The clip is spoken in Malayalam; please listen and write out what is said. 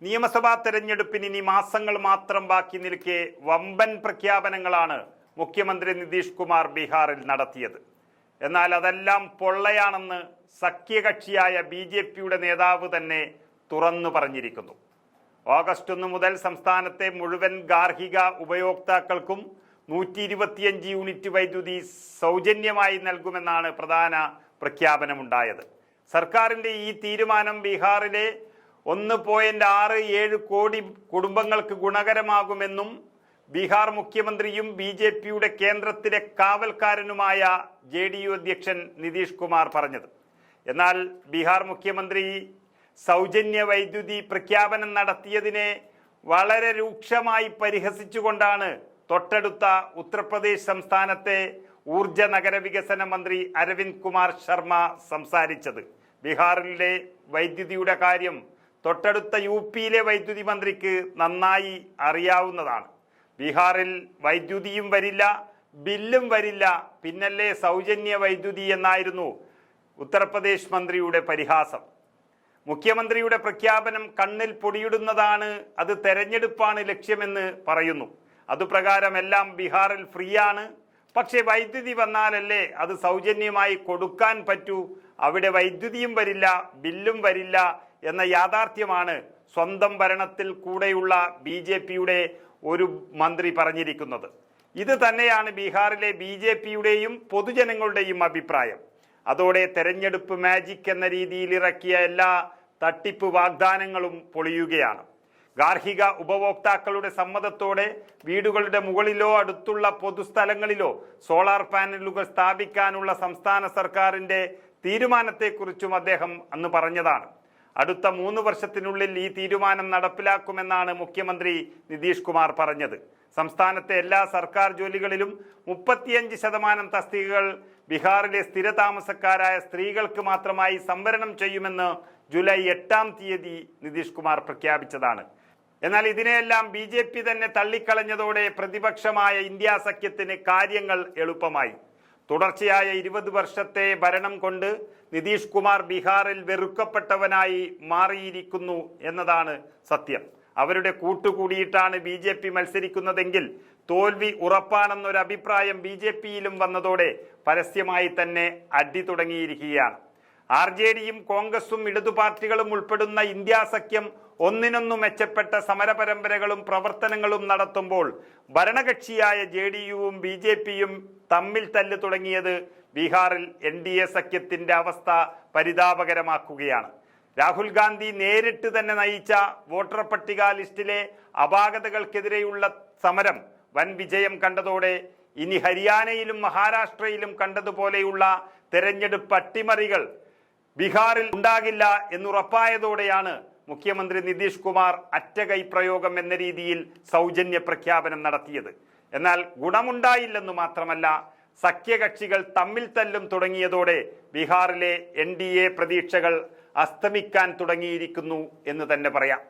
നിയമസഭാ തെരഞ്ഞെടുപ്പിന് ഇനി മാസങ്ങൾ മാത്രം ബാക്കി നിൽക്കെ വമ്പൻ പ്രഖ്യാപനങ്ങളാണ് മുഖ്യമന്ത്രി നിതീഷ് കുമാർ ബീഹാറിൽ നടത്തിയത്. എന്നാൽ അതെല്ലാം പൊള്ളയാണെന്ന് സഖ്യകക്ഷിയായ BJP-യുടെ നേതാവ് തന്നെ തുറന്നു പറഞ്ഞിരിക്കുന്നു. ഓഗസ്റ്റ് 1 മുതൽ സംസ്ഥാനത്തെ മുഴുവൻ ഗാർഹിക ഉപയോക്താക്കൾക്കും 125 യൂണിറ്റ് വൈദ്യുതി സൗജന്യമായി നൽകുമെന്നാണ് പ്രധാന പ്രഖ്യാപനമുണ്ടായത്. സർക്കാരിൻ്റെ ഈ തീരുമാനം ബീഹാറിലെ 1.67 കോടി കുടുംബങ്ങൾക്ക് ഗുണകരമാകുമെന്നും ബീഹാർ മുഖ്യമന്ത്രിയും BJP-യുടെ കേന്ദ്രത്തിലെ കാവൽക്കാരനുമായ JDU അധ്യക്ഷൻ നിതീഷ് കുമാർ പറഞ്ഞത്. എന്നാൽ ബീഹാർ മുഖ്യമന്ത്രി സൗജന്യ വൈദ്യുതി പ്രഖ്യാപനം നടത്തിയതിനെ വളരെ രൂക്ഷമായി പരിഹസിച്ചുകൊണ്ടാണ് തൊട്ടടുത്ത ഉത്തർപ്രദേശ് സംസ്ഥാനത്തെ ഊർജ നഗരവികസന മന്ത്രി അരവിന്ദ് കുമാർ ശർമ്മ സംസാരിച്ചത്. ബീഹാറിലെ വൈദ്യുതിയുടെ കാര്യം തൊട്ടടുത്ത UP-യിലെ വൈദ്യുതി മന്ത്രിക്ക് നന്നായി അറിയാവുന്നതാണ്. ബീഹാറിൽ വൈദ്യുതിയും വരില്ല, ബില്ലും വരില്ല, പിന്നല്ലേ സൗജന്യ വൈദ്യുതി എന്നായിരുന്നു ഉത്തർപ്രദേശ് മന്ത്രിയുടെ പരിഹാസം. മുഖ്യമന്ത്രിയുടെ പ്രഖ്യാപനം കണ്ണിൽ പൊടിയിടുന്നതാണ്, അത് തെരഞ്ഞെടുപ്പാണ് ലക്ഷ്യമെന്ന് പറയുന്നു. അതുപ്രകാരം എല്ലാം ബീഹാറിൽ ഫ്രീ ആണ്, പക്ഷേ വൈദ്യുതി വന്നാലല്ലേ അത് സൗജന്യമായി കൊടുക്കാൻ പറ്റൂ. അവിടെ വൈദ്യുതിയും വരില്ല, ബില്ലും വരില്ല എന്ന യാഥാർത്ഥ്യമാണ് സ്വന്തം ഭരണത്തിൽ കൂടെയുള്ള BJP-യുടെ ഒരു മന്ത്രി പറഞ്ഞിരിക്കുന്നത്. ഇത് തന്നെയാണ് ബീഹാറിലെ BJP-യുടെയും പൊതുജനങ്ങളുടെയും അഭിപ്രായം. അതോടെ തെരഞ്ഞെടുപ്പ് മാജിക് എന്ന രീതിയിൽ ഇറക്കിയ എല്ലാ തട്ടിപ്പ് വാഗ്ദാനങ്ങളും പൊളിയുകയാണ്. ഗാർഹിക ഉപഭോക്താക്കളുടെ സമ്മതത്തോടെ വീടുകളുടെ മുകളിലോ അടുത്തുള്ള പൊതുസ്ഥലങ്ങളിലോ സോളാർ പാനലുകൾ സ്ഥാപിക്കാനുള്ള സംസ്ഥാന സർക്കാരിൻ്റെ തീരുമാനത്തെക്കുറിച്ചും അദ്ദേഹം അന്ന് പറഞ്ഞതാണ്. അടുത്ത 3 വർഷത്തിനുള്ളിൽ ഈ തീരുമാനം നടപ്പിലാക്കുമെന്നാണ് മുഖ്യമന്ത്രി നിതീഷ് കുമാർ പറഞ്ഞത്. സംസ്ഥാനത്തെ എല്ലാ സർക്കാർ ജോലികളിലും 35% തസ്തികകൾ ബീഹാറിലെ സ്ഥിരതാമസക്കാരായ സ്ത്രീകൾക്ക് മാത്രമായി സംവരണം ചെയ്യുമെന്ന് ജൂലൈ 8-ാം തീയതി നിതീഷ് കുമാർ പ്രഖ്യാപിച്ചതാണ്. എന്നാൽ ഇതിനെയെല്ലാം BJP തന്നെ തള്ളിക്കളഞ്ഞതോടെ പ്രതിപക്ഷമായ ഇന്ത്യ സഖ്യത്തിന് കാര്യങ്ങൾ എളുപ്പമായി. തുടർച്ചയായ 20 വർഷത്തെ ഭരണം കൊണ്ട് നിതീഷ് കുമാർ ബീഹാറിൽ വെറുക്കപ്പെട്ടവനായി മാറിയിരിക്കുന്നു എന്നതാണ് സത്യം. അവരുടെ കൂട്ടുകൂടിയിട്ടാണ് BJP മത്സരിക്കുന്നതെങ്കിൽ തോൽവി ഉറപ്പാണെന്നൊരു അഭിപ്രായം BJP-യിലും വന്നതോടെ പരസ്യമായി തന്നെ അടി തുടങ്ങിയിരിക്കുകയാണ്. RJD-യും കോൺഗ്രസും ഇടതു പാർട്ടികളും ഉൾപ്പെടുന്ന ഇന്ത്യ സഖ്യം ഒന്നിനൊന്നു മെച്ചപ്പെട്ട സമരപരമ്പരകളും പ്രവർത്തനങ്ങളും നടത്തുമ്പോൾ ഭരണകക്ഷിയായ JDU-വും BJP-യും തമ്മിൽ തല്ല് തുടങ്ങിയത് ബീഹാറിൽ NDA സഖ്യത്തിന്റെ അവസ്ഥ പരിതാപകരമാക്കുകയാണ്. രാഹുൽ ഗാന്ധി നേരിട്ട് തന്നെ നയിച്ച വോട്ടർ പട്ടിക ലിസ്റ്റിലെ അപാകതകൾക്കെതിരെയുള്ള സമരം വൻ വിജയം കണ്ടതോടെ ഇനി ഹരിയാനയിലും മഹാരാഷ്ട്രയിലും കണ്ടതുപോലെയുള്ള തെരഞ്ഞെടുപ്പ് അട്ടിമറികൾ ബീഹാറിൽ ഉണ്ടാകില്ല എന്നുറപ്പായതോടെയാണ് മുഖ്യമന്ത്രി നിതീഷ് കുമാർ അറ്റകൈ പ്രയോഗം എന്ന രീതിയിൽ സൗജന്യ പ്രഖ്യാപനം നടത്തിയത്. എന്നാൽ ഗുണമുണ്ടായില്ലെന്നു മാത്രമല്ല, സഖ്യകക്ഷികൾ തമ്മിൽ തല്ലും തുടങ്ങിയതോടെ ബീഹാറിലെ NDA പ്രതീക്ഷകൾ അസ്തമിക്കാൻ തുടങ്ങിയിരിക്കുന്നു എന്ന് തന്നെ പറയാം.